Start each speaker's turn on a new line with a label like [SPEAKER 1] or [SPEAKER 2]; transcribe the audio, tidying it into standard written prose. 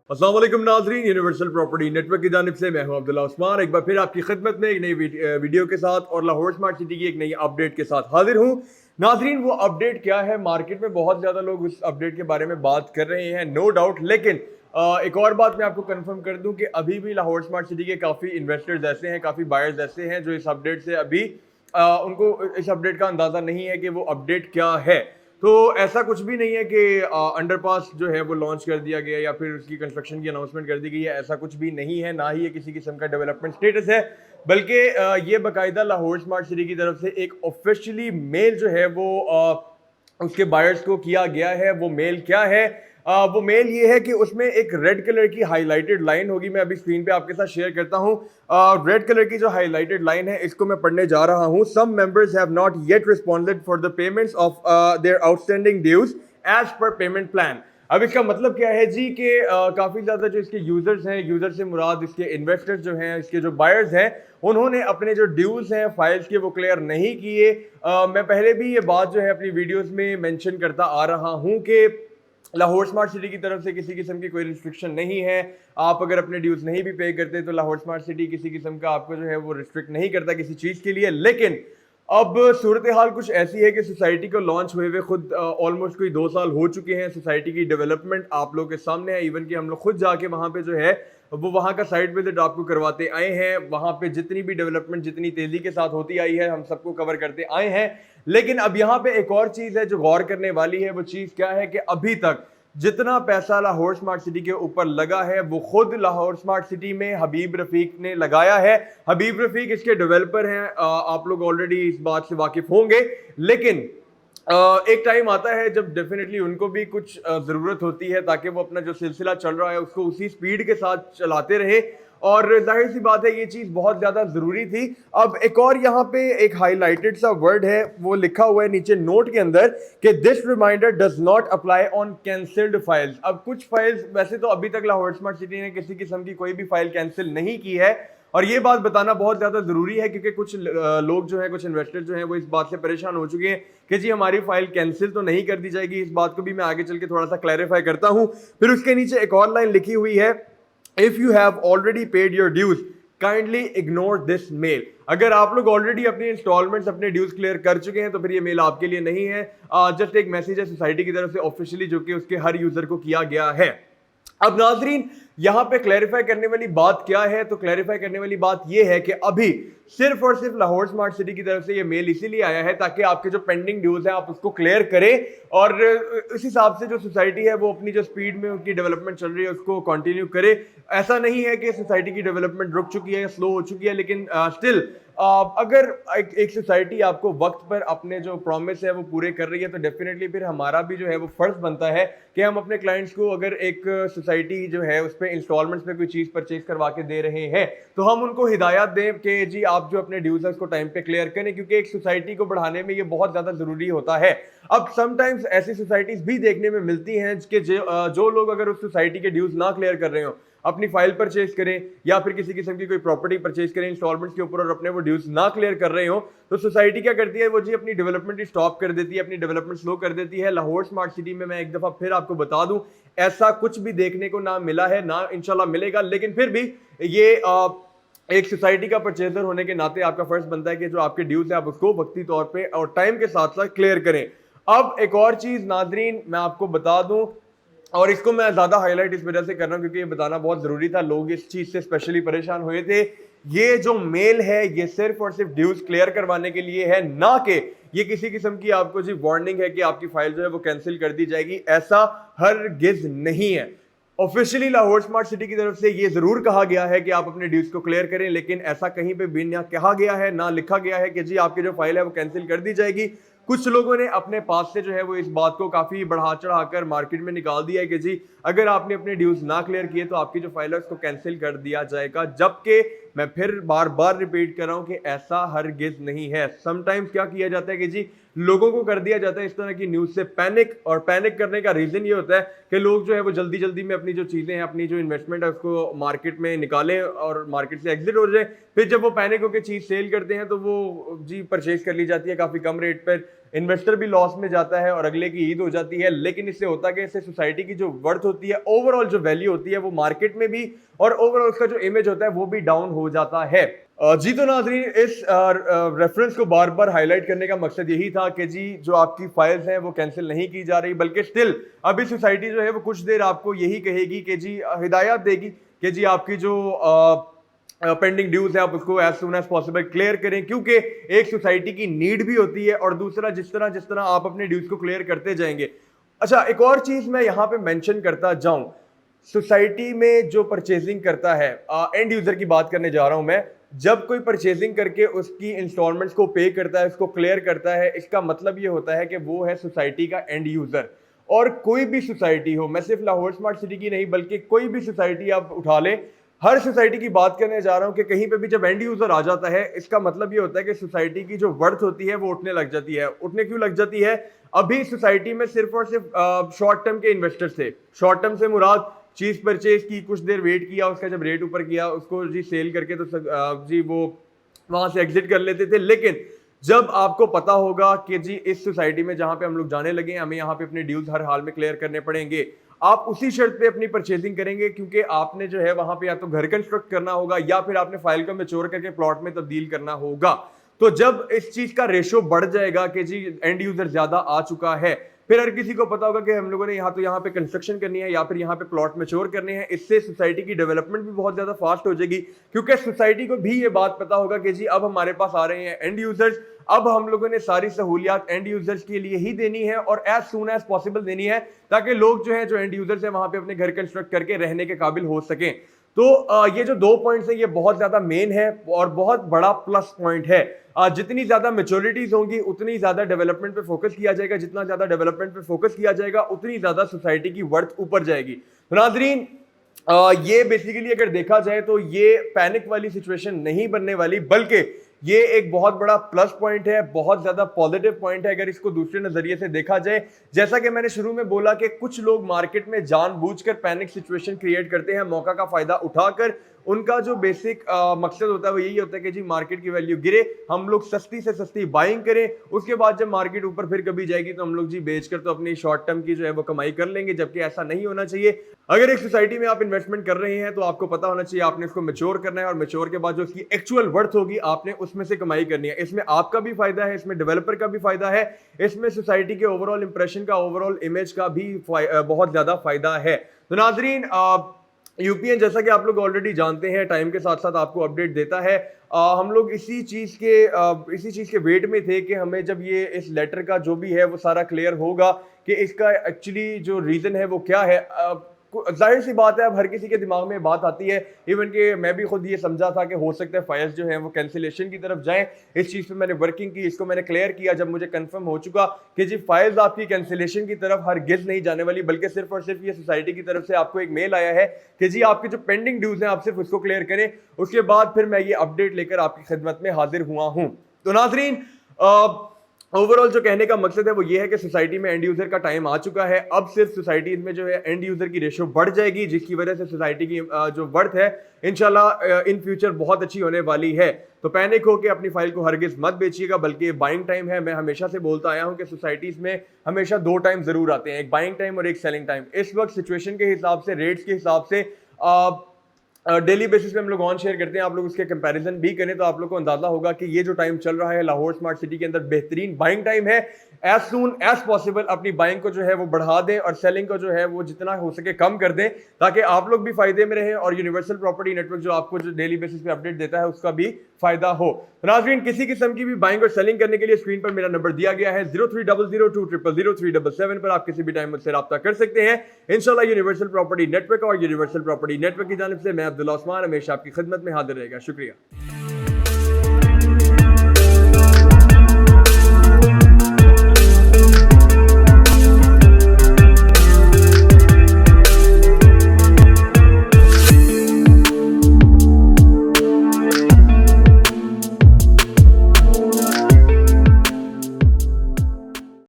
[SPEAKER 1] अस्सलाम वालेकुम नाज़रीन, यूनिवर्सल प्रॉपर्टी नेटवर्क की जानिब से मैं हूं अब्दुल्ला उस्मान, एक बार फिर आपकी खिदमत में एक नई वीडियो के साथ और लाहौर स्मार्ट सिटी की एक नई अपडेट के साथ हाजिर हूं। नाज़रीन, वो अपडेट क्या है? मार्केट में बहुत ज़्यादा लोग उस अपडेट के बारे में बात कर रहे हैं, नो डाउट, लेकिन एक और बात मैं आपको कंफर्म कर दूं कि अभी भी लाहौर स्मार्ट सिटी के काफ़ी इन्वेस्टर्स ऐसे हैं, काफ़ी बायर्स ऐसे हैं जो इस अपडेट से अभी उनको इस अपडेट का अंदाज़ा नहीं है कि वो अपडेट क्या है। तो ऐसा कुछ भी नहीं है कि अंडरपास जो है वो लॉन्च कर दिया गया या फिर उसकी कंस्ट्रक्शन की अनाउंसमेंट कर दी गई है, ऐसा कुछ भी नहीं है, ना ही ये किसी किस्म का डेवलपमेंट स्टेटस है। बल्कि ये बाकायदा लाहौर स्मार्ट सिटी की तरफ से एक ऑफिशियली मेल जो है वो उसके बायर्स को किया गया है। वो मेल क्या है? वो मेल ये है कि उसमें एक रेड कलर की हाईलाइटेड लाइन होगी, मैं अभी स्क्रीन पे आपके साथ शेयर करता हूँ। रेड कलर की जो हाईलाइटेड लाइन है इसको मैं पढ़ने जा रहा हूँ। Some members have not yet responded for the payments of their outstanding dues as per payment plan. अब इसका मतलब क्या है जी कि काफी ज्यादा जो इसके यूजर्स हैं, यूजर से मुराद इसके इन्वेस्टर्स जो हैं, इसके जो बायर्स हैं, उन्होंने अपने जो ड्यूज हैं फाइल्स के वो क्लियर नहीं किए। मैं पहले भी ये बात जो है अपनी वीडियोस में मेंशन करता आ रहा हूं कि लाहौर स्मार्ट सिटी की तरफ से किसी किस्म की कोई रिस्ट्रिक्शन नहीं है। आप अगर अपने ड्यूज नहीं भी पे करते तो लाहौर स्मार्ट सिटी किसी किस्म का आपको जो है वो रिस्ट्रिक्ट नहीं करता किसी चीज के लिए। लेकिन अब सूरत हाल कुछ ऐसी है कि सोसाइटी को लॉन्च हुए हुए खुद ऑलमोस्ट कोई 2 साल हो चुके हैं। सोसाइटी की डेवलपमेंट आप लोगों के सामने है, इवन कि हम लोग खुद जाके वहां पे जो है वो वहां का साइट विजिट आपको करवाते आए हैं। वहां पे जितनी भी डेवलपमेंट जितनी तेजी के साथ होती आई है हम सबको कवर करते आए हैं। लेकिन अब यहाँ पे एक और चीज है जो गौर करने वाली है। वो चीज क्या है कि अभी तक जितना पैसा लाहौर स्मार्ट सिटी के ऊपर लगा है वो खुद लाहौर स्मार्ट सिटी में हबीब रफीक ने लगाया है। हबीब रफीक इसके डेवलपर हैं, आप लोग ऑलरेडी इस बात से वाकिफ होंगे। लेकिन एक टाइम आता है जब डेफिनेटली उनको भी कुछ जरूरत होती है ताकि वो अपना जो सिलसिला चल रहा है उसको उसी स्पीड के साथ चलाते रहे, और जाहिर सी बात है ये चीज बहुत ज्यादा जरूरी थी। अब एक और यहाँ पे एक हाईलाइटेड सा वर्ड है, वो लिखा हुआ है नीचे नोट के अंदर कि this reminder does not apply on cancelled files. अब कुछ फाइल्स, वैसे तो अभी तक लाहौर स्मार्ट सिटी ने किसी किस्म की कोई भी फाइल कैंसिल नहीं की है, और ये बात बताना बहुत ज्यादा जरूरी है क्योंकि कुछ लोग जो है, कुछ इन्वेस्टर जो है वो इस बात से परेशान हो चुके हैं कि जी हमारी फाइल कैंसिल तो नहीं कर दी जाएगी। इस बात को भी मैं आगे चल के थोड़ा सा क्लैरिफाई करता हूं। फिर उसके नीचे एक और लाइन लिखी हुई है, if you have already paid your dues kindly ignore this mail. अगर आप लोग ऑलरेडी अपनी इंस्टॉलमेंट्स, अपने ड्यूज क्लियर कर चुके हैं तो फिर ये मेल आपके लिए नहीं है। जस्ट एक मैसेज है सोसाइटी की तरफ से ऑफिशियली जो कि उसके हर यूजर को किया गया है। अब नाजरीन, यहां पे क्लैरिफाई करने वाली बात क्या है? तो क्लैरिफाई करने वाली बात यह है कि अभी सिर्फ और सिर्फ लाहौर स्मार्ट सिटी की तरफ से ये मेल इसीलिए आया है ताकि आपके जो पेंडिंग ड्यूज है आप उसको क्लियर करें, और इस हिसाब से जो सोसाइटी है वो अपनी जो स्पीड में उनकी डेवलपमेंट चल रही है उसको कंटिन्यू करे। ऐसा नहीं है कि सोसाइटी की डेवलपमेंट रुक चुकी है या स्लो हो चुकी है, लेकिन स्टिल अगर एक सोसाइटी आपको वक्त पर अपने जो प्रॉमिस है वो पूरे कर रही है तो डेफिनेटली फिर हमारा भी जो है वो फर्ज बनता है कि हम अपने क्लाइंट्स को, अगर एक सोसाइटी जो है उस पर इंस्टॉलमेंट्स पे कोई चीज परचेज करवा के दे रहे हैं तो हम उनको हिदायत दें कि जी आप जो अपने ड्यूज है उसको टाइम पे क्लियर करें, क्योंकि एक सोसाइटी को बढ़ाने में ये बहुत ज्यादा जरूरी होता है। अब समटाइम्स ऐसी सोसाइटीज भी देखने में मिलती हैं कि जो लोग अगर उस सोसाइटी के ड्यूज ना क्लियर कर रहे हो, अपनी फाइल परचेज करें या फिर किसी किस्म की कोई प्रॉपर्टी परचेज करें इंस्टॉलमेंट्स के ऊपर और अपने वो ड्यूज ना क्लियर कर रहे हो, तो सोसाइटी क्या करती है, वो जी अपनी डेवलपमेंट स्टॉप कर देती है, अपनी डेवलपमेंट स्लो कर देती है। लाहौर स्मार्ट सिटी में मैं एक दफा फिर आपको बता दूं, ऐसा कुछ भी देखने को ना मिला है, ना इंशाल्लाह मिलेगा। लेकिन फिर भी ये एक सोसाइटी का परचेजर होने के नाते आपका फर्ज बनता है कि जो आपके ड्यूज है आप उसको वक्ती तौर पे और टाइम के साथ साथ क्लियर करें। अब एक और चीज नाजरीन मैं आपको बता दूं, और इसको मैं ज्यादा हाईलाइट इस वजह से कर रहा हूं क्योंकि ये बताना बहुत जरूरी था, लोग इस चीज से स्पेशली परेशान हुए थे। ये जो मेल है ये सिर्फ और सिर्फ ड्यूज क्लियर करवाने के लिए है, ना कि ये किसी किस्म की आपको जी वार्निंग है कि आपकी फाइल जो है वो कैंसिल कर दी जाएगी। ऐसा हरगिज नहीं है। ऑफिशियली लाहौर स्मार्ट सिटी की तरफ से ये जरूर कहा गया है कि आप अपने ड्यूज को क्लियर करें, लेकिन ऐसा कहीं पे भी ना कहा गया है ना लिखा गया है कि जी आपकी जो फाइल है वो कैंसिल कर दी जाएगी। कुछ लोगों ने अपने पास से जो है वो इस बात को काफी बढ़ा चढ़ाकर मार्केट में निकाल दिया है कि जी अगर आपने अपने ड्यूज ना क्लियर किए तो आपकी जो फाइल है उसको कैंसिल कर दिया जाएगा, जबकि मैं फिर बार बार रिपीट कर रहा हूं कि ऐसा हरगिज नहीं है। समटाइम्स क्या किया जाता है कि जी लोगों को कर दिया जाता है इस तरह की न्यूज से पैनिक, और पैनिक करने का रीजन ये होता है कि लोग जो है वो जल्दी जल्दी में अपनी जो चीजें हैं, अपनी जो इन्वेस्टमेंट है उसको मार्केट में निकालें और मार्केट से एग्जिट हो जाए। फिर जब वो पैनिक होकर चीज सेल करते हैं तो वो जी परचेज कर ली जाती है काफी कम रेट पर, इन्वेस्टर भी लॉस में जाता है और अगले की ईद हो जाती है। लेकिन इससे होता है इससे सोसाइटी की जो वर्थ होती है, ओवरऑल जो वैल्यू होती है वो मार्केट में भी और ओवरऑल उसका जो इमेज होता है वो भी डाउन हो जाता है। जी तो नाज़रीन, इस रेफरेंस को बार बार हाईलाइट करने का मकसद यही था कि जी जो आपकी फाइल्स हैं वो कैंसिल नहीं की जा रही, बल्कि स्टिल अभी सोसाइटी जो है वो कुछ देर आपको यही कहेगी कि जी हिदायत देगी कि जी आपकी जो पेंडिंग ड्यूज है आप उसको as soon as possible clear करें, क्योंकि एक सोसाइटी की नीड भी होती है और दूसरा जिस तरह आप अपने ड्यूज को क्लियर करते जाएंगे। अच्छा, एक और चीज मैं यहाँ पे मेंशन करता जाऊं, सोसाइटी में जो परचेजिंग करता है, एंड यूजर की बात करने जा रहा हूं मैं, जब कोई परचेजिंग करके उसकी इंस्टॉलमेंट्स को पे करता है, उसको क्लियर करता है, इसका मतलब ये होता है कि वो है सोसाइटी का एंड यूजर। और कोई भी सोसाइटी हो, मैं सिर्फ लाहौर स्मार्ट सिटी की नहीं बल्कि कोई भी सोसाइटी आप उठा ले, हर सोसाइटी की बात करने जा रहा हूं कि कहीं पे भी जब एंड यूजर आ जाता है, इसका मतलब ये होता है कि सोसाइटी की जो वर्थ होती है वो उठने लग जाती है। उठने क्यों लग जाती है? अभी सोसाइटी में सिर्फ और सिर्फ शॉर्ट टर्म के इन्वेस्टर्स थे। शॉर्ट टर्म से मुराद चीज परचेज की, कुछ देर वेट किया, उसका जब रेट ऊपर किया उसको जी सेल करके तो जी वो वहां से एग्जिट कर लेते थे। लेकिन जब आपको पता होगा कि जी इस सोसाइटी में जहां पे हम लोग जाने लगे, हमें यहाँ पे अपने ड्यूज हर हाल में क्लियर करने पड़ेंगे, आप उसी शर्त पे अपनी परचेजिंग करेंगे, क्योंकि आपने जो है वहां पे या तो घर कंस्ट्रक्ट करना होगा या फिर आपने फाइल को मैच्योर करके प्लॉट में तब्दील करना होगा। तो जब इस चीज का रेशो बढ़ जाएगा कि जी एंड यूजर ज्यादा आ चुका है, फिर हर किसी को पता होगा कि हम लोगों ने यहाँ पे कंस्ट्रक्शन करनी है या फिर यहाँ पे प्लॉट मैच्योर करने हैं। इससे सोसाइटी की डेवलपमेंट भी बहुत ज्यादा फास्ट हो जाएगी, क्योंकि सोसाइटी को भी ये बात पता होगा कि जी अब हमारे पास आ रहे हैं एंड यूजर्स, अब हम लोगों ने सारी सहूलियात एंड यूजर्स के लिए ही देनी है और एज सून एज पॉसिबल देनी है, ताकि लोग जो है जो एंड यूजर्स है वहां पे अपने घर कंस्ट्रक्ट करके रहने के काबिल हो सकें। तो ये जो 2 पॉइंट्स है ये बहुत ज्यादा मेन है और बहुत बड़ा प्लस पॉइंट है। जितनी ज्यादा मेच्योरिटीज होंगी उतनी ज्यादा डेवलपमेंट पे फोकस किया जाएगा, जितना ज्यादा डेवलपमेंट पे फोकस किया जाएगा उतनी ज्यादा सोसाइटी की वर्थ ऊपर जाएगी। तो नाजरीन, ये बेसिकली अगर देखा जाए तो ये पैनिक वाली सिचुएशन नहीं बनने वाली, बल्कि ये एक बहुत बड़ा प्लस पॉइंट है, बहुत ज्यादा पॉजिटिव पॉइंट है अगर इसको दूसरे नजरिए से देखा जाए। जैसा कि मैंने शुरू में बोला कि कुछ लोग मार्केट में जानबूझकर पैनिक सिचुएशन क्रिएट करते हैं, मौका का फायदा उठाकर। उनका जो बेसिक मकसद होता है वो यही होता है कि जी मार्केट की वैल्यू गिरे, हम लोग सस्ती से सस्ती बाइंग करें, उसके बाद जब मार्केट ऊपर फिर कभी जाएगी तो हम लोग जी बेचकर तो अपनी शॉर्ट टर्म की जो है वो कमाई कर लेंगे, जबकि ऐसा नहीं होना चाहिए। अगर एक सोसाइटी में आप इन्वेस्टमेंट कर रहे हैं तो आपको पता होना चाहिए आपने इसको मैच्योर करना है और मैच्योर के बाद जो उसकी एक्चुअल वर्थ होगी आपने उसमें से कमाई करनी है। इसमें आपका भी फायदा है, इसमें डेवलपर का भी फायदा है, इसमें सोसाइटी के ओवरऑल इंप्रेशन का, ओवरऑल इमेज का भी बहुत ज्यादा फायदा है। तो नाजरीन, यूपीएन जैसा कि आप लोग ऑलरेडी जानते हैं टाइम के साथ साथ आपको अपडेट देता है। हम लोग इसी चीज के वेट में थे कि हमें जब ये इस लेटर का जो भी है वो सारा क्लियर होगा कि इसका एक्चुअली जो रीजन है वो क्या है। जाहिर सी बात है, अब हर किसी के दिमाग में बात आती है, इवन कि मैं भी खुद ये समझा था कि हो सकता है फाइल्स जो हैं वो कैंसिलेशन की तरफ जाएं। इस चीज़ पे मैंने वर्किंग की, इसको मैंने क्लियर किया जब मुझे कंफर्म हो चुका कि जी फाइल्स आपकी कैंसिलेशन की तरफ हरगिज़ नहीं जाने वाली, बल्कि सिर्फ और सिर्फ ये सोसाइटी की तरफ से आपको एक मेल आया है कि जी आपके जो पेंडिंग ड्यूज हैं आप सिर्फ उसको क्लियर करें। उसके बाद फिर मैं ये अपडेट लेकर आपकी खिदमत में हाजिर हुआ हूँ। तो नाजरीन, ओवरऑल जो कहने का मकसद है वो ये है कि सोसाइटी में एंड यूजर का टाइम आ चुका है। अब सिर्फ सोसाइटी में जो है एंड यूजर की रेशो बढ़ जाएगी, जिसकी वजह से सोसाइटी की जो वर्थ है इंशाल्लाह इन फ्यूचर बहुत अच्छी होने वाली है। तो पैनिक हो के अपनी फाइल को हरगिज मत बेचिएगा, बल्कि ये बाइंग टाइम है। मैं हमेशा से बोलता आया हूं कि सोसाइटीज में हमेशा 2 टाइम जरूर आते हैं, एक बाइंग टाइम और एक सेलिंग टाइम। इस वक्त सिचुएशन के हिसाब से, रेट्स के हिसाब से डेली बेसिस पे हम लोग ऑन शेयर करते हैं, आप लोग उसके कंपैरिजन भी करें तो आप लोग को अंदाजा होगा कि ये जो टाइम चल रहा है लाहौर स्मार्ट सिटी के अंदर बेहतरीन बाइंग टाइम है। एज सून एज पॉसिबल अपनी बाइंग को जो है वो बढ़ा दें और सेलिंग को जो है वो जितना हो सके कम कर दें, ताकि आप लोग भी फायदे में रहें और यूनिवर्सल प्रॉपर्टी नेटवर्क जो आपको जो डेली बेसिस पे अपडेट देता है उसका भी फायदा हो। नाज़रीन, किसी किस्म की भी बाइंग और सेलिंग करने के लिए स्क्रीन पर मेरा नंबर दिया गया है 0300200377 पर आप किसी भी टाइम मुझसे राब्ता कर सकते हैं। इंशाल्लाह यूनिवर्सल प्रॉपर्टी नेटवर्क और यूनिवर्सल प्रॉपर्टी नेटवर्क की जानिब से मैं अब्दुल्ला उस्मान हमेशा आपकी खिदमत में हाजिर रहेगा। शुक्रिया।